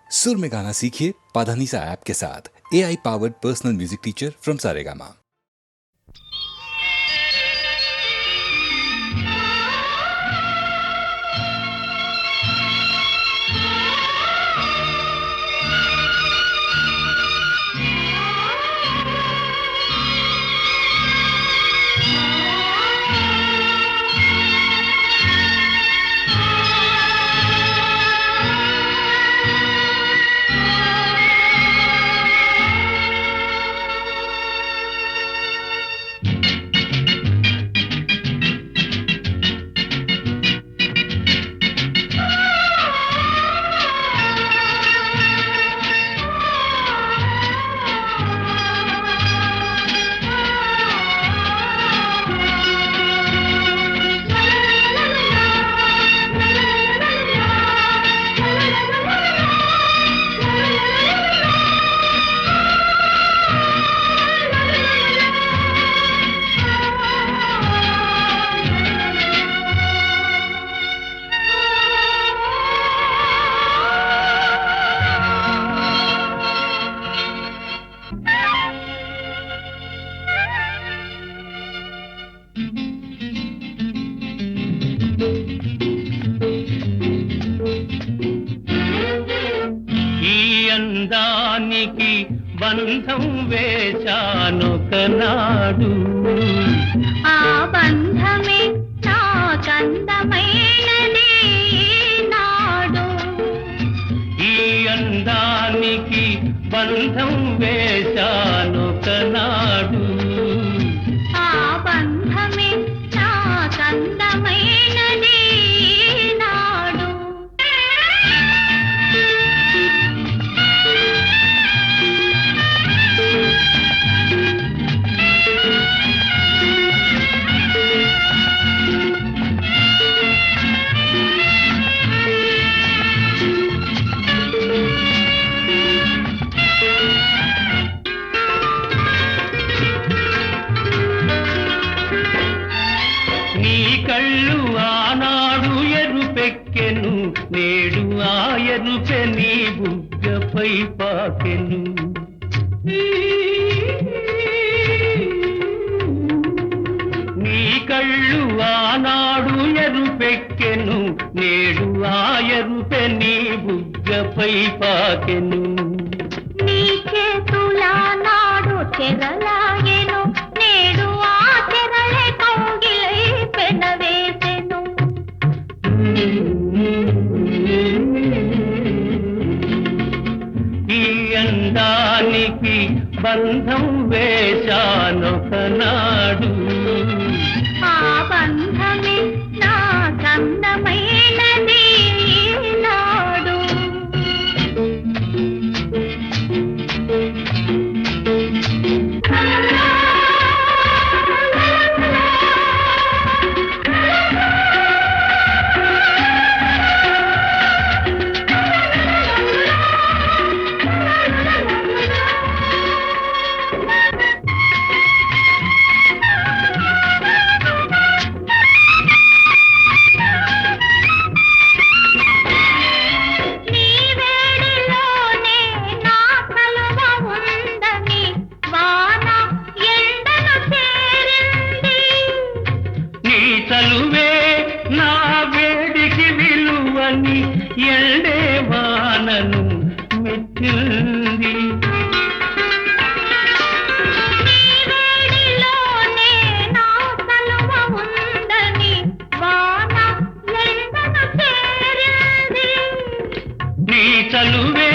सुर में गाना सीखिए पाधानीसा ऐप के साथ। AI powered personal music teacher from Saregama. అందానికి బంధం వేశానొకనాడు, ఆ బంధమే నాకందమైనది నాడు. ఈ అందానికి బంధం వేశానొకనాడు, ఆ బంధమే నాకందమైనది నాడు. నీ కళ్ళు ఆనాడు ఎరుపెక్కెను, నేడు ఆ ఎరుపె నీ బుగ్గపై పాకెను. నీ కళ్ళు ఆనాడు ఎరుపెక్కెను, నేడు ఆ ఎరుపె నీ బుగ్గపై పాకెను. నీ చేతులా నాడు చెరలాగెను, నేడు ఆ చెరలే కౌగిలై పెనవేసెను. ఈ అందానికి బంధం వేశానొకనాడు, ఆ బంధమే నాకందమైనది నాడు. నీ వేడిలోనే నా కలువ ఉందని వాన ఎండను చేరింది. నీ చలువే నా వేడికి విలువని ఎండే వానను మెచ్చింది. నీ వేడిలోనే నా కలువ ఉందని వాన ఎండను చేరింది. నీ చలువే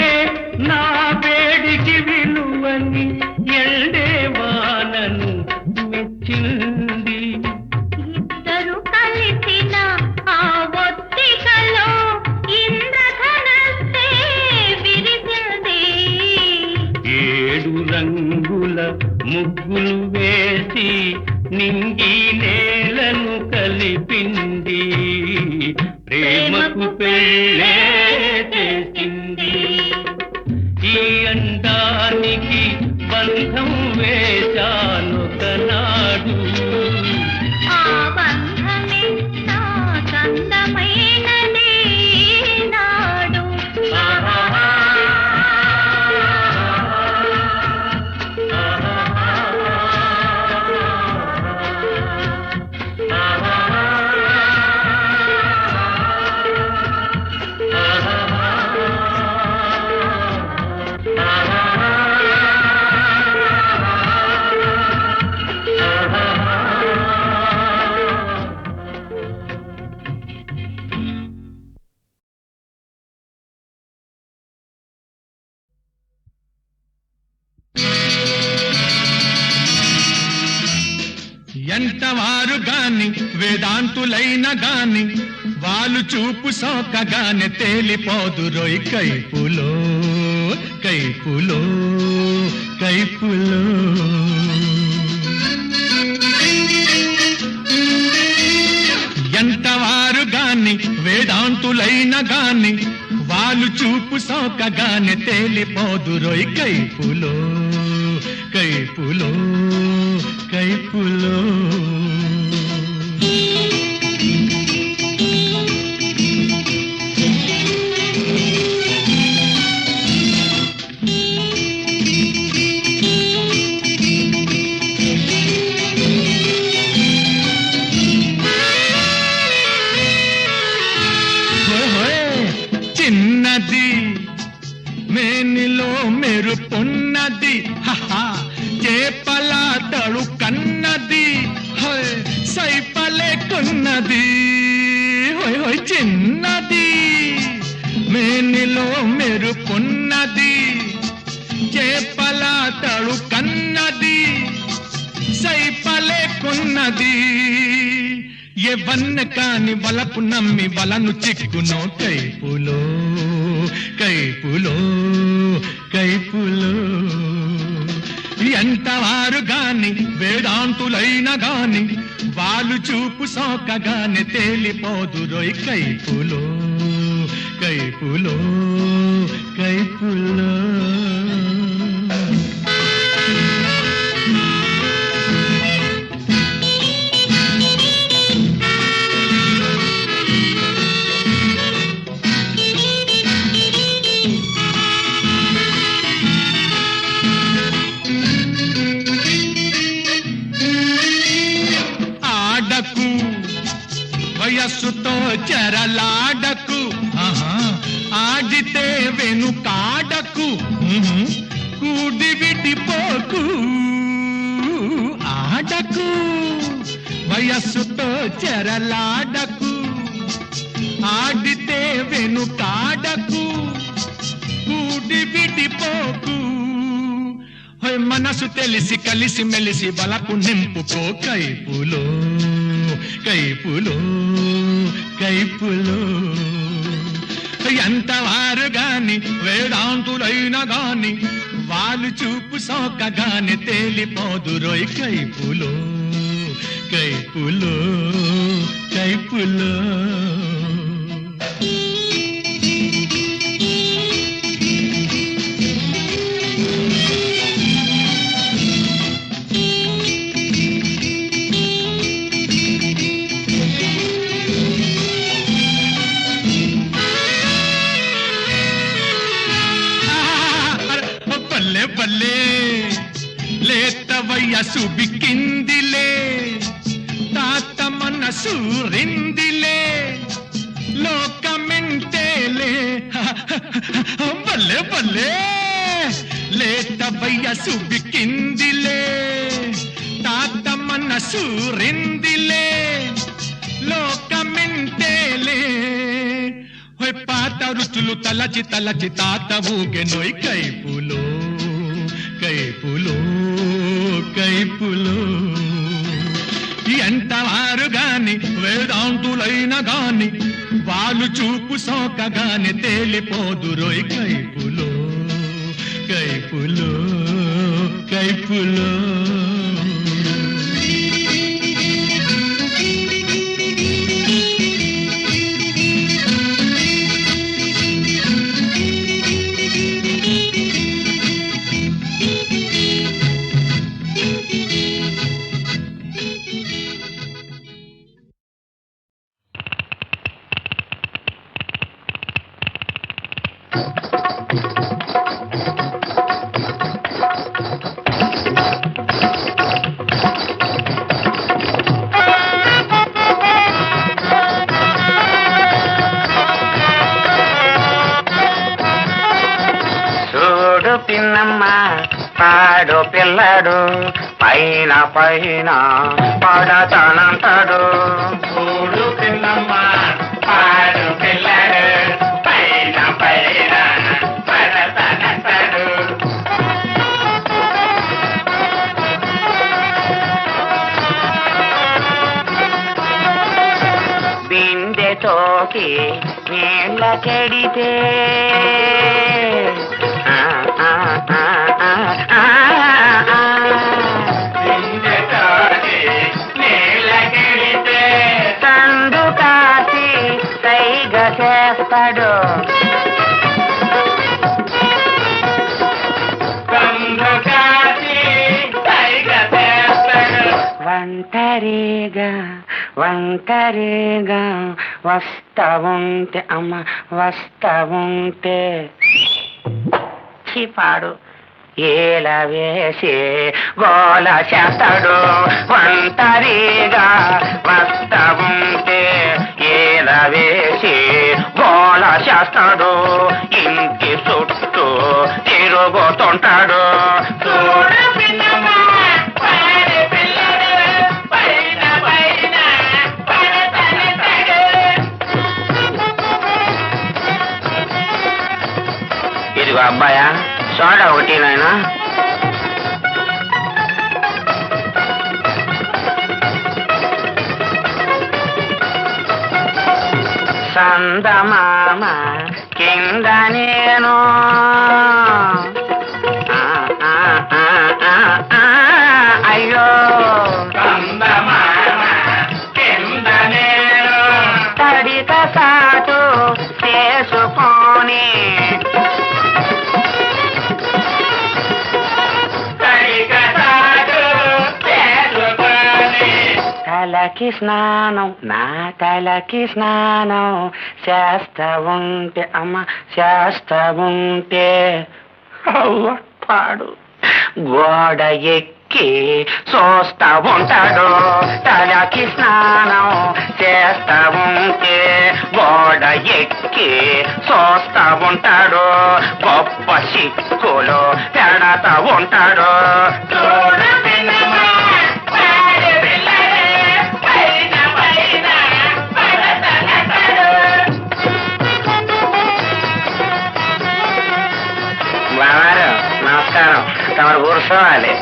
నా వేడికి విలువని ఎండే వానను మెచ్చింది. ఇద్దరు కలిసిన ఆ ఒత్తికలో ఇంద్రధనస్సే విరిసింది. 7 రంగుల ముగ్గులు వేసి నింగి నేలను కలిపింది, ప్రేమకు పెళ్ళే చేసింది. ఈ అందానికి బంధం వేశానొకనాడు, ఆ బంధమే నాకందమైనది నాడు. ఆహా ఎంతవారు గాని వేదాంతులైన గాని వాళ్ళు చూపు సోకగానే తేలిపోదురోయ్ కైపులో కైపులో కైపులో. ఎంతవారు గాని వేదాంతులైన గాని వాళ్ళు చూపు సోకగానే తేలిపోదురోయ్ కైపులో కైపులో కైపులో. చిన్నది మేనిలో మెరుపున్నది చేపల తడు కన్నది సైపలేకున్నది చిన్నది మేనిలో మెరుపున్నది చేపల తడు కన్నది సైపలేకున్నది. ఎవన్న కాని వలపు నమ్మి వలను చిక్కునో కైపులో కైపులో కైపులో. ఎంతవారు గాని వేదాంతులైన గాని వాళ్ళు చూపు సోకగానే తేలిపోదురోయ్ కైపులో కైపులో కైపులో. వయస్సుతో చెరలాడకు ఆడితే వెనుకాడకు కూడి విడిపోకు ఆడకు. వయస్సుతో చెరలాడకు ఆడితే వెనుకాడకు కూడి విడిపోకు. మనసు తెలిసి కలిసి మెలిసి బలకు నింపుకో కైపులో కైపులో కైపులో. ఎంతవారు గాని వేదాంతులైన గాని వాళ్ళు చూపు సోకగానే తేలిపోదురోయ్ కైపులో కైపులో కైపులో. బల్లే లేత వయసు బిక్కిందిలే తాత మనసు రిందిలే లోకమెంటేలే. బల్లే బల్లే లేత వయసు బిక్కిందిలే తాత మనసు రిందిలే లోకమెంటేలే. పాత రుచులు తలచి తలచి తాత ఊగెనోయ్ కైపులో కైపులో కైపులో. ఎంతవారు గాని వేదాంతులైన గాని వాళ్ళు చూపు సోకగానే తేలిపోదురోయ్ కైపులో కైపులో కైపులో. పిన్నమ్మ పాడు పిల్లడు పైన పైన పడతానంటాడు. చూడు పిన్నమ్మ పాడు పిల్లడు పైన పైన పడతానంటాడు. చెంతలోకి నీళ్ళకెడితే ఆ, ఆ, ఆ, ఆ, ఆ, ఆ. బిందెతోటి నీళ్ళకెడితే సందు కాసి సైగ చేస్తాడు ఒంటరిగా ఒంటరిగా వస్తా ఉంటే అమ్మ వస్తా ఉంటే చిపాడు ఏల వేసి గోల చేస్తాడు ఒంటరిగా వస్తా ఉంటే ఏల వేసి గోల చేస్తాడు ఇంటి చుట్టూ తిరుగుతుంటాడు చూడు పిన్నమ్మా, పాడే పిల్లడు, పైన పైన పడతనెత్తాడు. ఇదిగో అబ్బాయా సోడా ఒకటి నాయనా సందమామ కింద నేను ఆ, ఆ, ఆ, ఆ, ఆ, అయ్యో సందమామ కింద నేను తడిత సాటు చేసుకొని తలకి స్నానం నా తలకి స్నానం చేస్తా ఉంటే అమ్మ చేస్తా ఉంటే అవ్వ పాడు గోడ ఎక్కి చూస్తా ఉంటాడు తలకి స్నానం చేస్తా ఉంటే గోడ ఎక్కి చూస్తా ఉంటాడు గొప్ప సిక్కులు పెడతా ఉంటాడు చూడు పిన్నమ్మా, పాడే పిల్లడే, పైన పైన పడతనెత్తాడు. బావారు నమస్కారం తమరు కూర్చోవాలి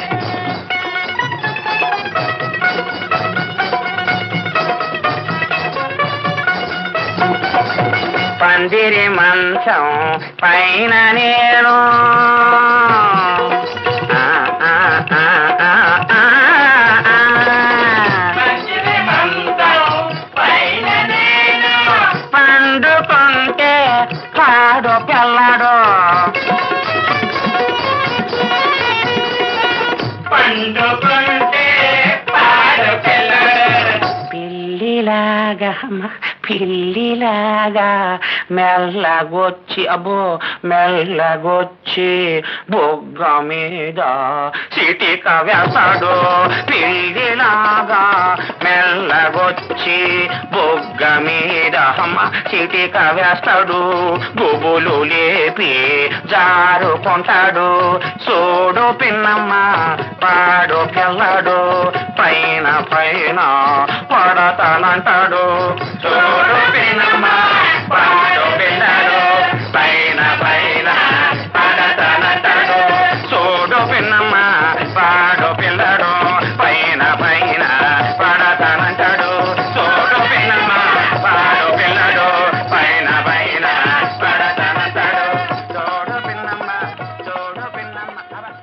పందిరి మంచం పైన నేను ఆ, ఆ, ఆ, ఆ, ఆ, ఆ. పందిరి మంచం పైన నేను పండుకుంటే పాడు పిల్లడు పండుకుంటే పాడు పిల్లడు పిల్లిలాగా పిల్లిలాగా మెల్లగొచ్చి అబ్బో మెల్లగొచ్చి బొగ్గ మీద సిటిక వేస్తాడు పిల్లిలాగా మెల్లగొచ్చి బొగ్గ మీద సిటిక వేస్తాడు గుబులు లేపి జారుకుంటాడు చూడు పిన్నమ్మ పాడు పిల్లడు పైన పైన పడతానంటాడు చూడు పిన్నమ్మ పాడు పిల్లడు పైన పైన పడతానంటాడు చూడు పిన్నమ్మ పాడు పిల్లడు పైన పైన పడతానంటాడు చూడు పిన్నమ్మ పాడు పిల్లడు పైన పైన పడతానంటాడు చూడు పిన్నమ్మ చూడు పిన్నమ్మ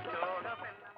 చూడు పిన్నమ్మ.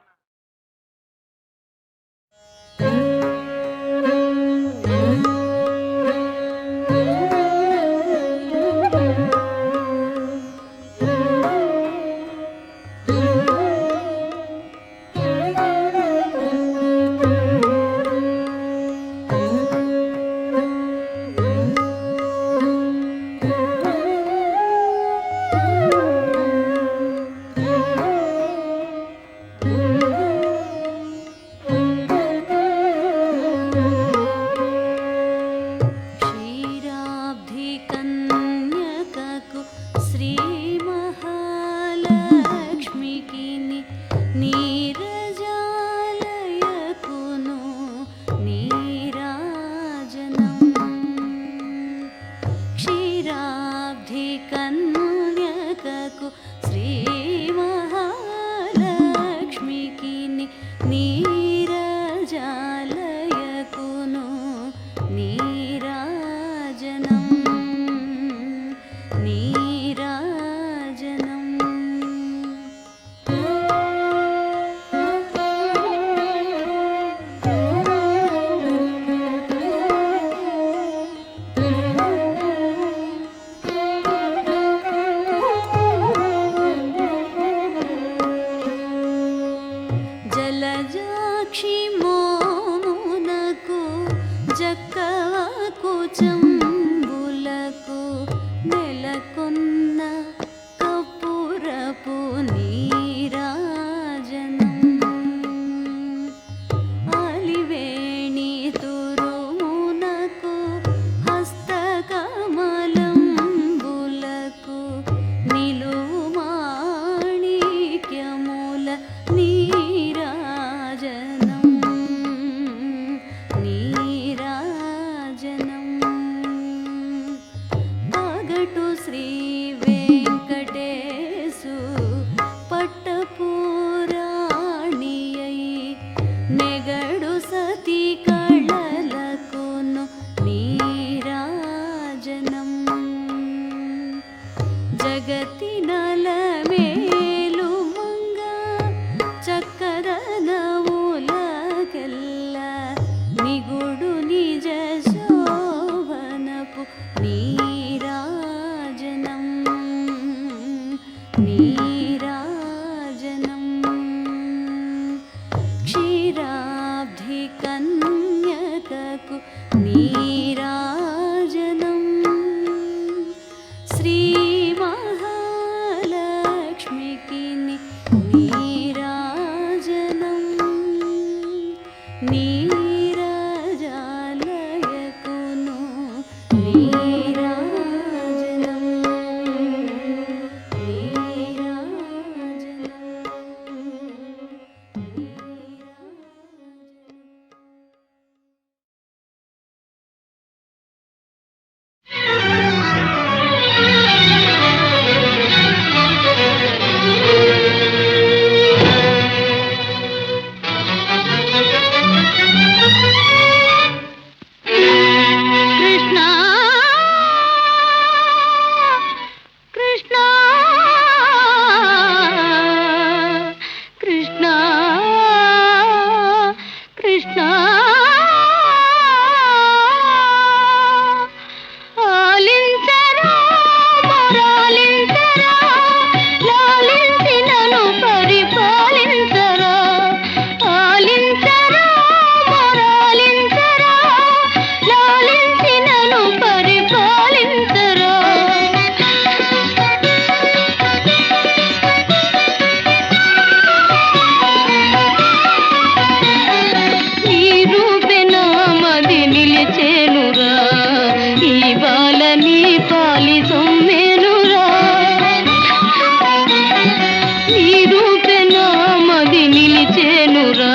నీ రూపెనా మది నిలిచేనురా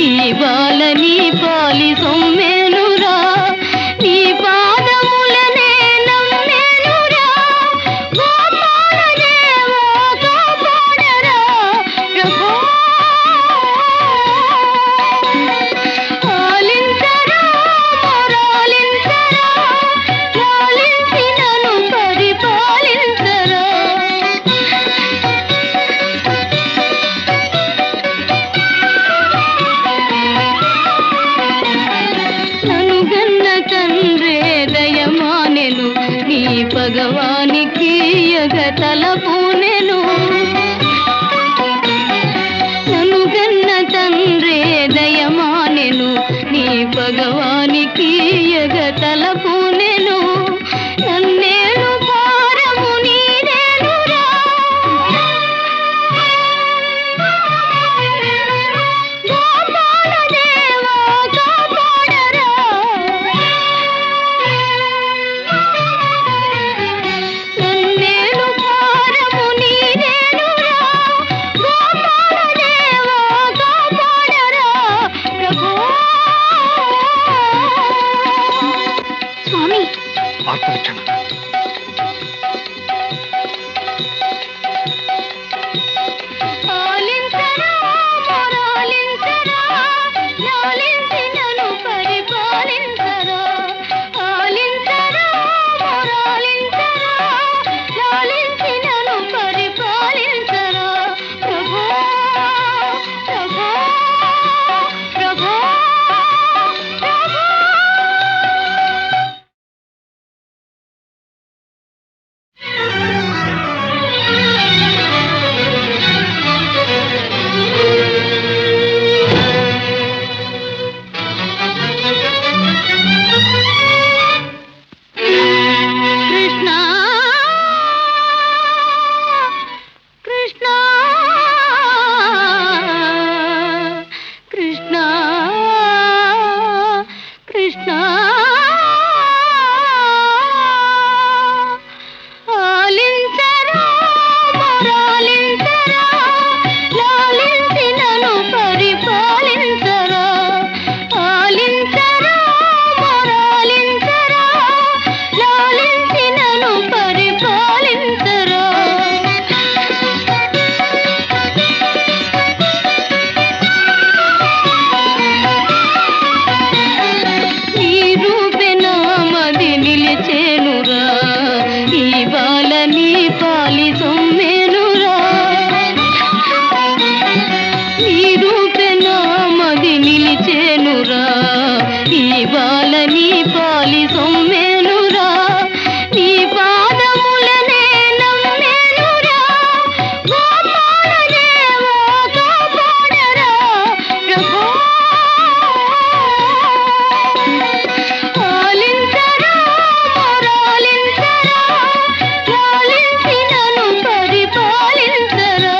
ఇవాళ నీ పాలి సొమ్మేనురా నీ పాదములనే నమ్మేనురా గోపాల దేవా కాపాడరా ప్రభో ఆలించరా మొరాలించరా లాలించి నన్ను పరిపాలించరా నన్ను గన్న తండ్రే దయమానెను నీ భగవానికి తలపూనెను నన్ను గన్న తండ్రే దయమానెను నీ భగవానికి తలపూనెను నన్నేను భారము నీదేనురా గోపాల దేవా కాపాడరా నన్నేను భారము నీదేనురా గోపాల దేవా కాపాడరా ప్రభో స్వామి ఆత్మరక్షణ. ఆలించరా మొరాలించరా లాలించి నన్ను పరిపాలించరా ఆలించరా మొరాలించరా లాలించి నన్ను పరిపాలించరా ప్రభో ప్రభో ప్రభో ప్రభో కృష్ణ కృష్ణ కృష్ణ కృష్ణ ఆలించరా మొరాలించరా లాలించి నన్ను పరిపాలించరా ఆలించరా మొరాలించరా లాలించి నన్ను పరిపాలించరా నీ రూపెనా మది నిలిచేనురా ఇవాళ నీ పాలి సొమ్మేనురా నీ రూపెనా మది నిలిచేనురా ఇవాళ నీ పాలి సొమ్మేనురా నీ పాదములనే నమ్మేనురా గోపాల దేవా కాపాడరా ప్రభో ఆలించరా మొరాలించరా లాలించి నన్ను పరిపాలించరా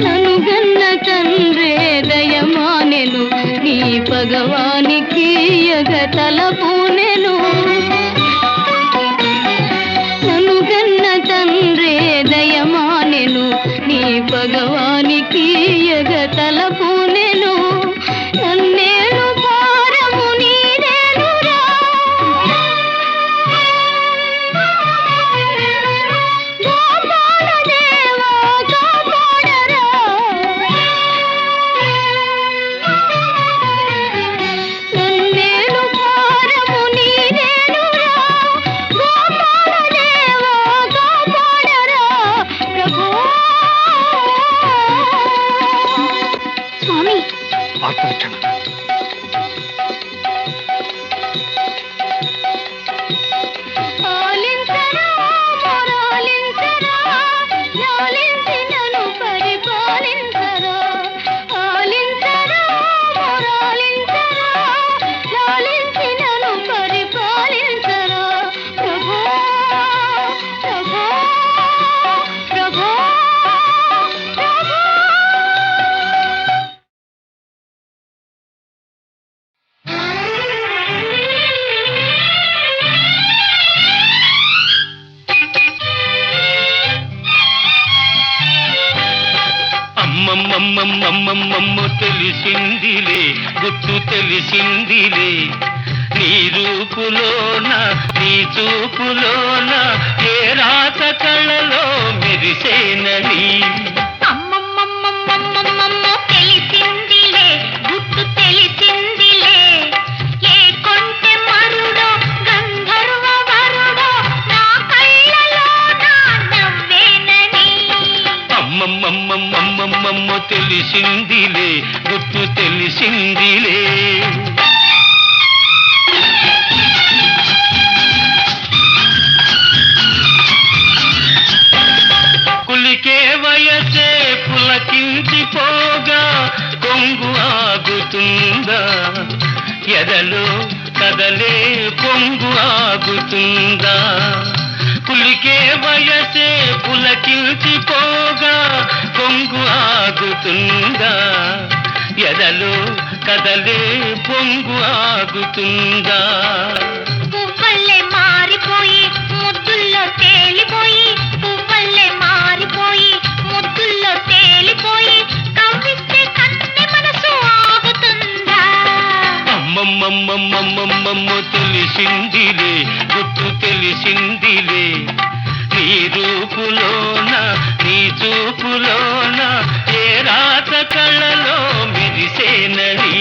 నన్ను గన్న తండ్రే దయమానెను నీ భగవానికి తలపూనెను నన్ను గన్న తండ్రే దయమానెను నీ భగవానికి తలపూనెను నన్నేను భారము నీదేనురా గోపాల దేవా కాపాడరా నన్నేను భారము అమ్మమ్మమ్మ తెలిసిందిలే గుట్టు తెలిసిందిలే నీ రూపులోన నీ చూపులోన ఏ రాత కళలో మెరిసేనని అమ్మమ్మమ్మమ్మమ్మమ్మమ్మ తెలిసిందిలే గుట్టు తెలిసిందిలే ఏ కొంటె మరుడో గంధర్వ వరుడో నా కళ్ళలో నా నవ్వేనని అమ్మమ్మమ్మమ్మమ్మమ్మ తెలిసిందిలే గుట్టు తెలిసిందిలే కులికే వయసే పులకించిపోగా కొంగు ఆగుతుందా ఎదలో కదలే పొంగు ఆగుతుందా కులికే వయసే పులకించిపోగా కొంగు ఆగుతుందా ఎదలో కదలే పొంగు ఆగుతుందా పువ్వల్లే మారిపోయి ముద్దుల్లో తేలిపోయి పువ్వల్లే మారిపోయి ముద్దుల్లో తేలిపోయి కవ్విస్తే కన్నె మనసు ఆగుతుందా అమ్మమ్మమ్మమ్మమ్మమ్మ తెలిసిందిలే గుట్టు తెలిసిందిలే నీ రూపులోన నీ చూపులోన ఏ రాత కళలో మెరిసేనని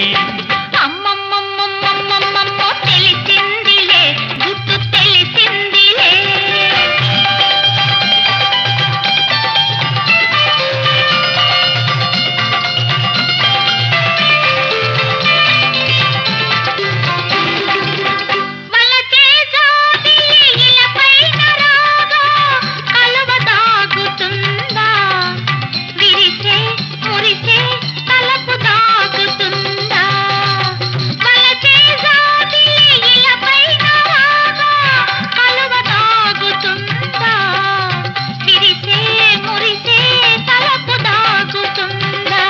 అమ్మమ్మమ్మమ్మమ్మమ్మ తెలిసిందిలే గుట్టు తెలిసిందిలే వలచే జాతి ఇలపైన రాగా కలువ దాగుతుందా విరిసే మురిసే తలపు దాగుతుందా వలచే జాతి ఇలపైన రాగా కలువ దాగుతుందా విరిసే మురిసే తలపు దాగుతుందా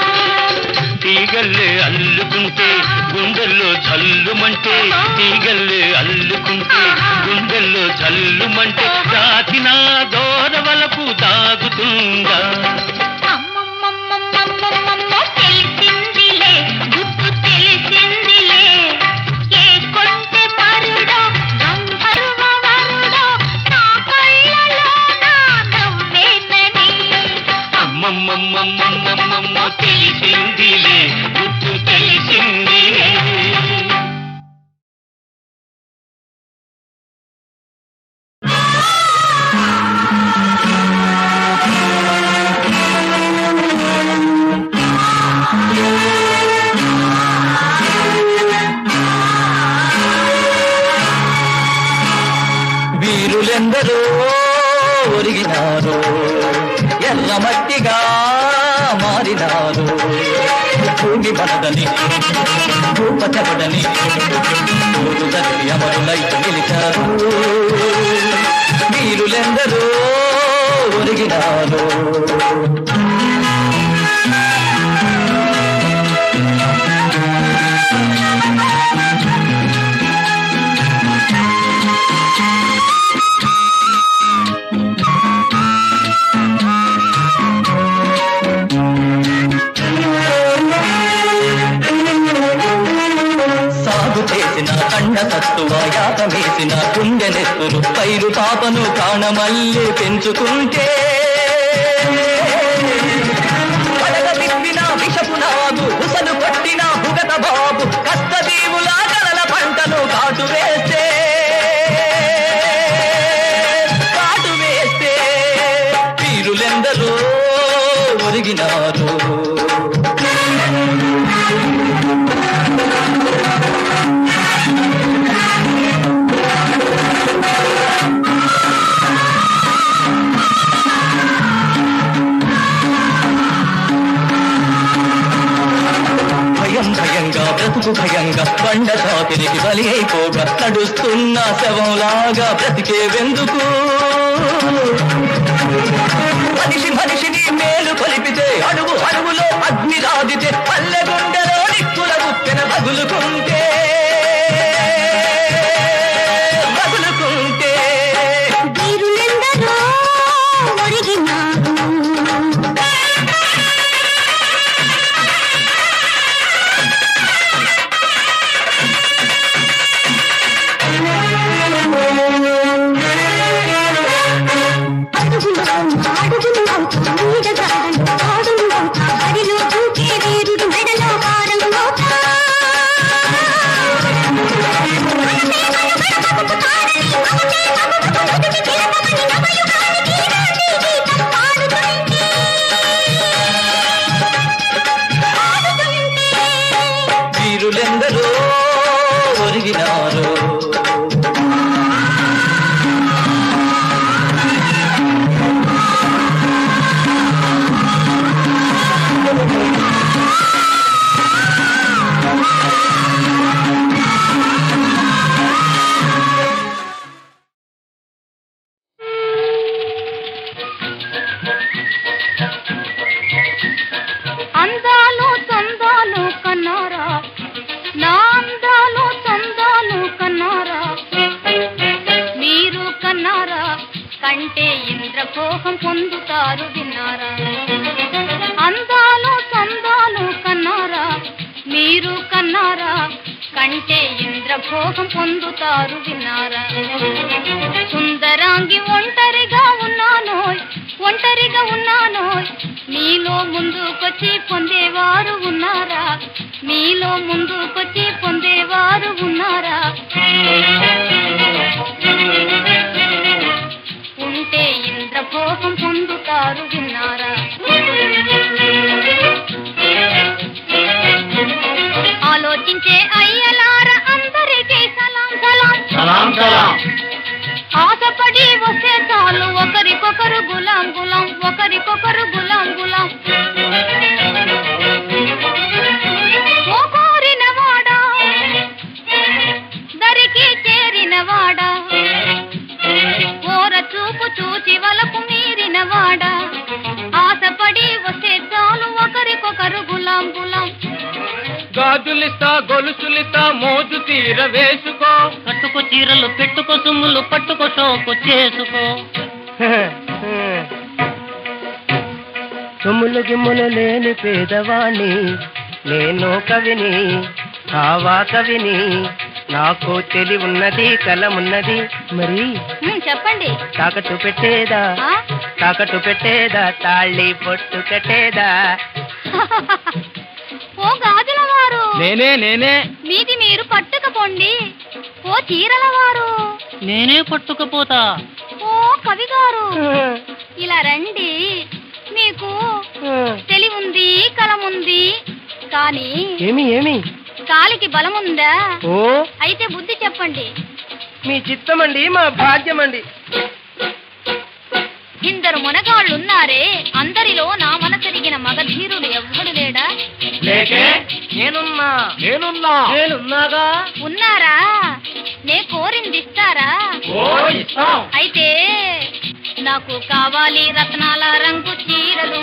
తీగల్లే అల్లుకుంటే గుండెల్లో జల్లుమంటే తీగల్లే అల్లుకుంటే గుండెల్లో జల్లుమంటే రాతిన దోరవలపు దాగుతుందా అమ్మమ్మమ్మమ్మమ్మమ్మ తెలిసిందిలే గుట్టు తెలిసిందిలే ఏ కొంటె మరుడో గంధర్వ వరుడో నా కళ్ళలో నా నవ్వేనని అమ్మమ్మమ్మమ్మమ్మమ్మ తెలిసిందిలే గుట్టు తెలిసిందిలే వీరులెందరో ఒరిగినారు ఎర్రమట్టిగా మారినారు భూమి పడదని భూపచపడని ఊరు దగ్గరి అమరులైతే నిలిచారు వీరులెందరో ఒరిగినారు సాగు చేసిన కండ తత్తువ యాతమేసిన గుండెనెత్తులు పైరు పాపను కాణమల్లి పెంచుకుంటే పడగ తిప్పిన విషపు నాగు ఉసలు కొట్టిన భుగత బాబు కష్టదీవుల కలల పంటను కాటు వేస్తే వీరులెందరో ఒరిగినారు భయం భయంగా బ్రతుకు భయంగా బండ సాకిరికి బలి అయిపోగా నడుస్తున్న శవంలాగా బ్రతికే వెందుకు మనిషి మనిషిని మేలు కొలిపితే అడుగు అడుగులో అగ్ని రాదితే పల్లె గుండెలో నిక్కుల గుప్పెన బగులుకుంటే వీరులెందరో ఒరిగినారు పొంగినారు. అందాలు చందాలు కన్నారా, నా అందాలు చందాలు కన్నారా, మీరు కన్నారా, కంటే ఇంద్రభోగం పొందుతారు విన్నారా. అందాలు చందాలు కన్నారా, మీరు కన్నారా, కంటే ఇంద్రభోగం పొందుతారు విన్నారా. సుందరాంగి ఒంటరిగా ఉన్నానోయ్, ఒంటరిగా ఉన్నానోయ్, మీలో ముందుకొచ్చి పొందేవారు ఉన్నారా, మీలో ముందుకొచ్చి పొందేవారు ఉన్నారా. ఉంటే ఇంద్రభోగం పొందుతారు విన్నారా. ఆలోచించే అయ్యలార అందరికీ సలాం సలాం సలాం సలాం. ఆశపడి వస్తే చాలు ఒకరికొకరు గులాం గులాం, ఒకరికొకరు గులాం గులాం. ఓ కోరిన వాడా, దరికి చేరిన వాడా, ఓర చూపు చూచి వలకు మీరిన వాడా, ఆశపడి వస్తే చాలు ఒకరికొకరు గులాం గులాం. గాజులిస్తా గొలుసులిస్తా మోజు తీర వేసుకో, కట్టుకో చీరలు పెట్టుకో సుమ్ములు పట్టుకో షోకు చేసుకో. సొమ్ములు గిమ్ములు లేని పేదవాణ్ణి, నేను కవిని కావా కవిని, నాకు తెలివున్నది కలమున్నది మరి చెప్పండి. తాకట్టు పెట్టేదా, తాకట్టు పెట్టేదా, తాళి పొట్టు కట్టేదా. ఓ గాజుల వారు, నేనే నేనే. మీది మీరు పట్టుకపోండి. ఓ చీరల వారు, నేనే పట్టుకపోతా. ఓ కవి గారు, ఇలా రండి. మీకు తెలివుంది కలముంది, కానీ ఏమి ఏమి కాలికి బలముందా? ఓ అయితే బుద్ధి చెప్పండి. మీ చిత్తమండి మా భాగ్యమండి. ఇందరు మునగాళ్ళున్నారే, అందరిలో నా మనసరిగిన మగధీరుడు ఎవ్వడు లేడా? లేకే నేనున్నా నేనున్నా. నేనున్నాగా. ఉన్నారా? నే కోరింది ఇస్తారా? ఓ ఇస్తాం. అయితే నాకు కావాలి రత్నాల రంగు చీరలు,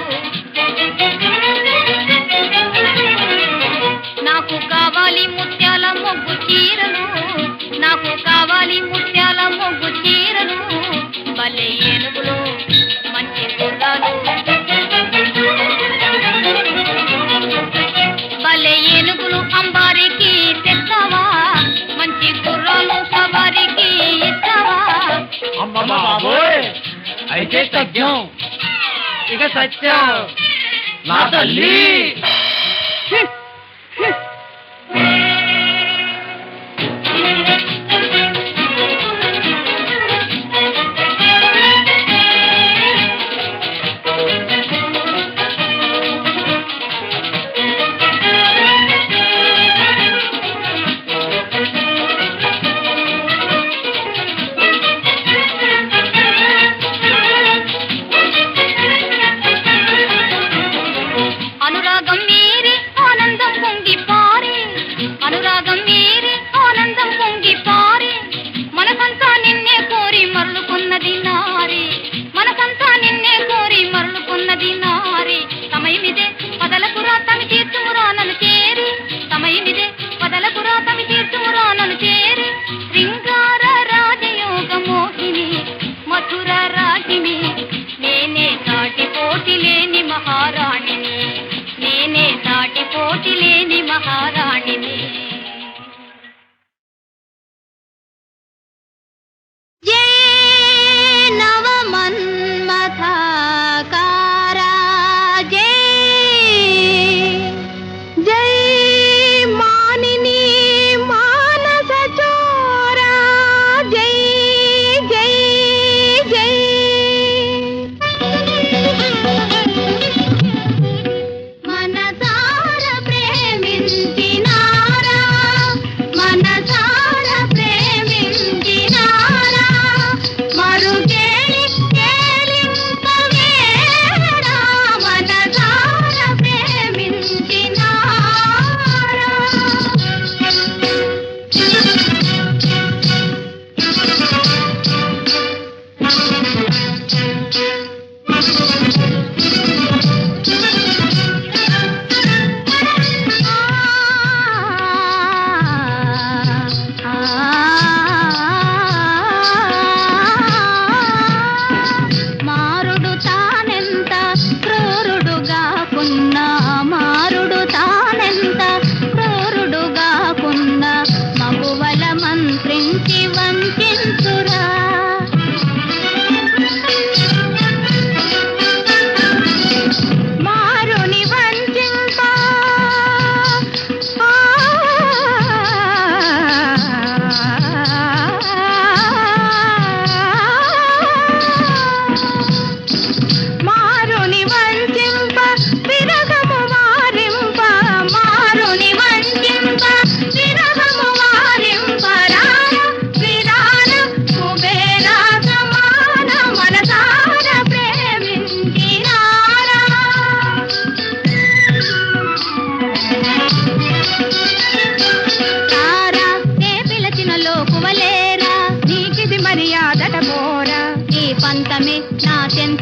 నాకు కావాలి ముత్యాల మొగ్గు చీరలు, నాకు కావాలి ముత్యాల మొగ్గు చీరలు. భలే ఏనుగులు మంచి గుర్రాలు, భలే ఏనుగులు అంబారికి తెస్తావా, మంచి గుర్రాలు సవారికి ఇస్తావా. అమ్మ బాబోయ్, అయితే సత్యం, ఇక సత్యం నా తల్లి. అనురాగం మీరి ఆనందం పొంగి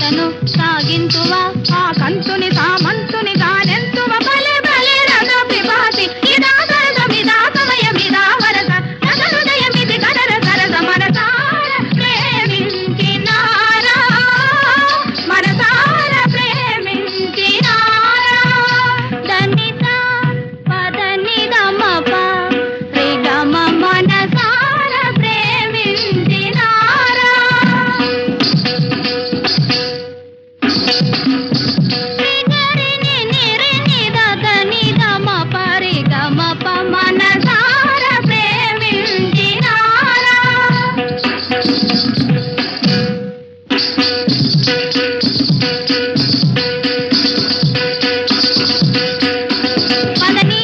కథను సాగింతువా ఆ కంతుని సామంతుని గానెంతువ బలే బలే రథ విభాతి ఇదా సరస మిదా సమయమిదా వరస రసహృదయమిది కదర సరస మనసార ప్రేమించినారా మనసార ప్రేమించినారా దనిత పదని గమప రి గమ మనసార ప్రేమించినారా రిగరిని నిరిని దదని గమ పరి గమ ప మనసార ప్రేమించినారా పదని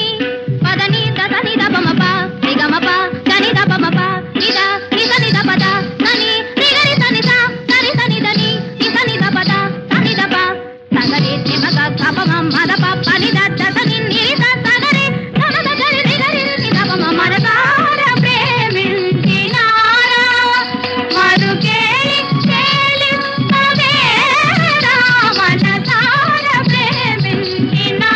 పదని దదని దపమప నిగమప గని దపమప నిద నిదని దపద నని నిగరి తనిద నరి తని దని నిదని దపద తని దప సగరి నిమగ కపమ మదప పని దదని నిరిద సగరి నమద గరి నిగరి నిదపమ మనసార ప్రేమించినారా మరుకేలి కేలి నవేరా మనసార ప్రేమించినారా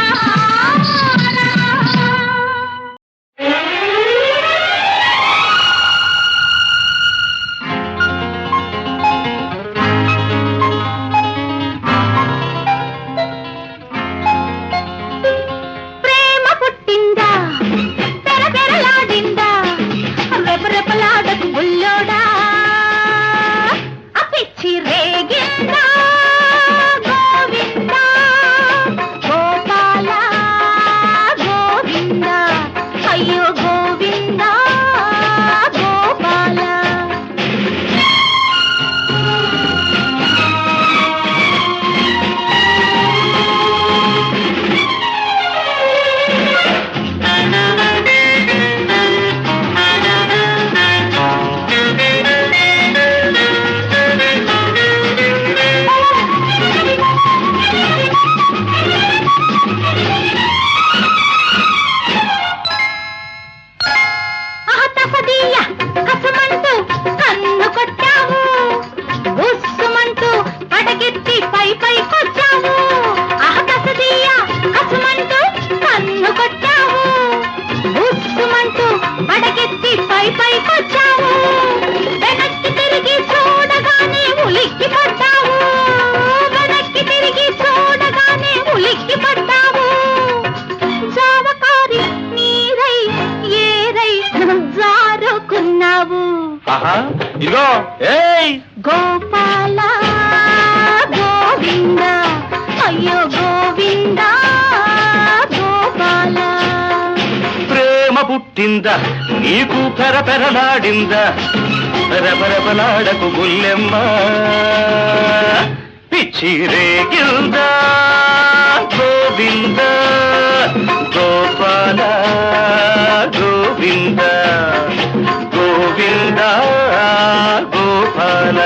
ప్రేమ పుట్టిందా పెరపెరలాడిందా రెపరెపలాడకు బుల్లోడా అపిచ్చి రేగిందా గోవిందా గోపాల గోవిందా అయ్యో గోవిందా గోపాల తసదీయ కసమంటూ కన్ను కొట్టావు ఉస్సుమంటూ పడగెత్తి పై పైకొచ్చావు తసదీయ కసమంటూ కన్ను కొట్టావు ఉస్సుమంటూ పడగెత్తి పై పైకొచ్చావు వెనక్కి తిరిగి చూడగానే ఉలిక్కి పడ్డావు వెనక్కి తిరిగి చూడగానే ఉలిక్కి పడ్డావు జావకారి నీరై ఏరై జారుకున్నావు ఇదిగో ఏయ్ గోపాల గోవింద అయ్యో గోవింద గోపాల ప్రేమ పుట్టిందా నీకు పెరపెరలాడిందా రెపరెపలాడకు గుల్లెమ్మ పిచ్చి రేగిందా గోవింద గోపాల గోవింద గోవింద గోపాల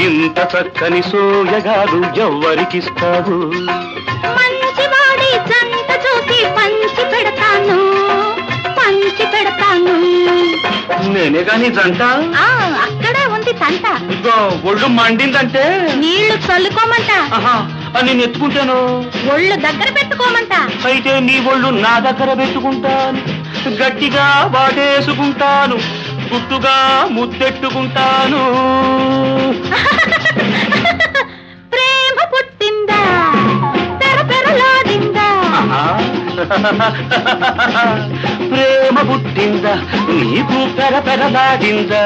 ఇంత చక్కని సోయగాలు ఎవ్వరికిస్తావు మంచివాడి జంట చూసి పంచి పెడతాను పంచి పెడతాను నేనే గాని జంట అక్కడే ఉంది తంట ఇదిగో ఒళ్ళు మండిందంటే నీళ్లు చల్లుకోమంట ఆహా నేను ఎత్తుకుంటాను ఒళ్ళు దగ్గర పెట్టుకోమంట అయితే నీ ఒళ్ళు నా దగ్గర పెట్టుకుంటాను గట్టిగా వాటేసుకుంటాను గుట్టుగా ముద్దెట్టుకుంటాను ప్రేమ పుట్టిందా పెరపెరలాడిందా ప్రేమ పుట్టిందా నీకు పెరపెరలాడిందా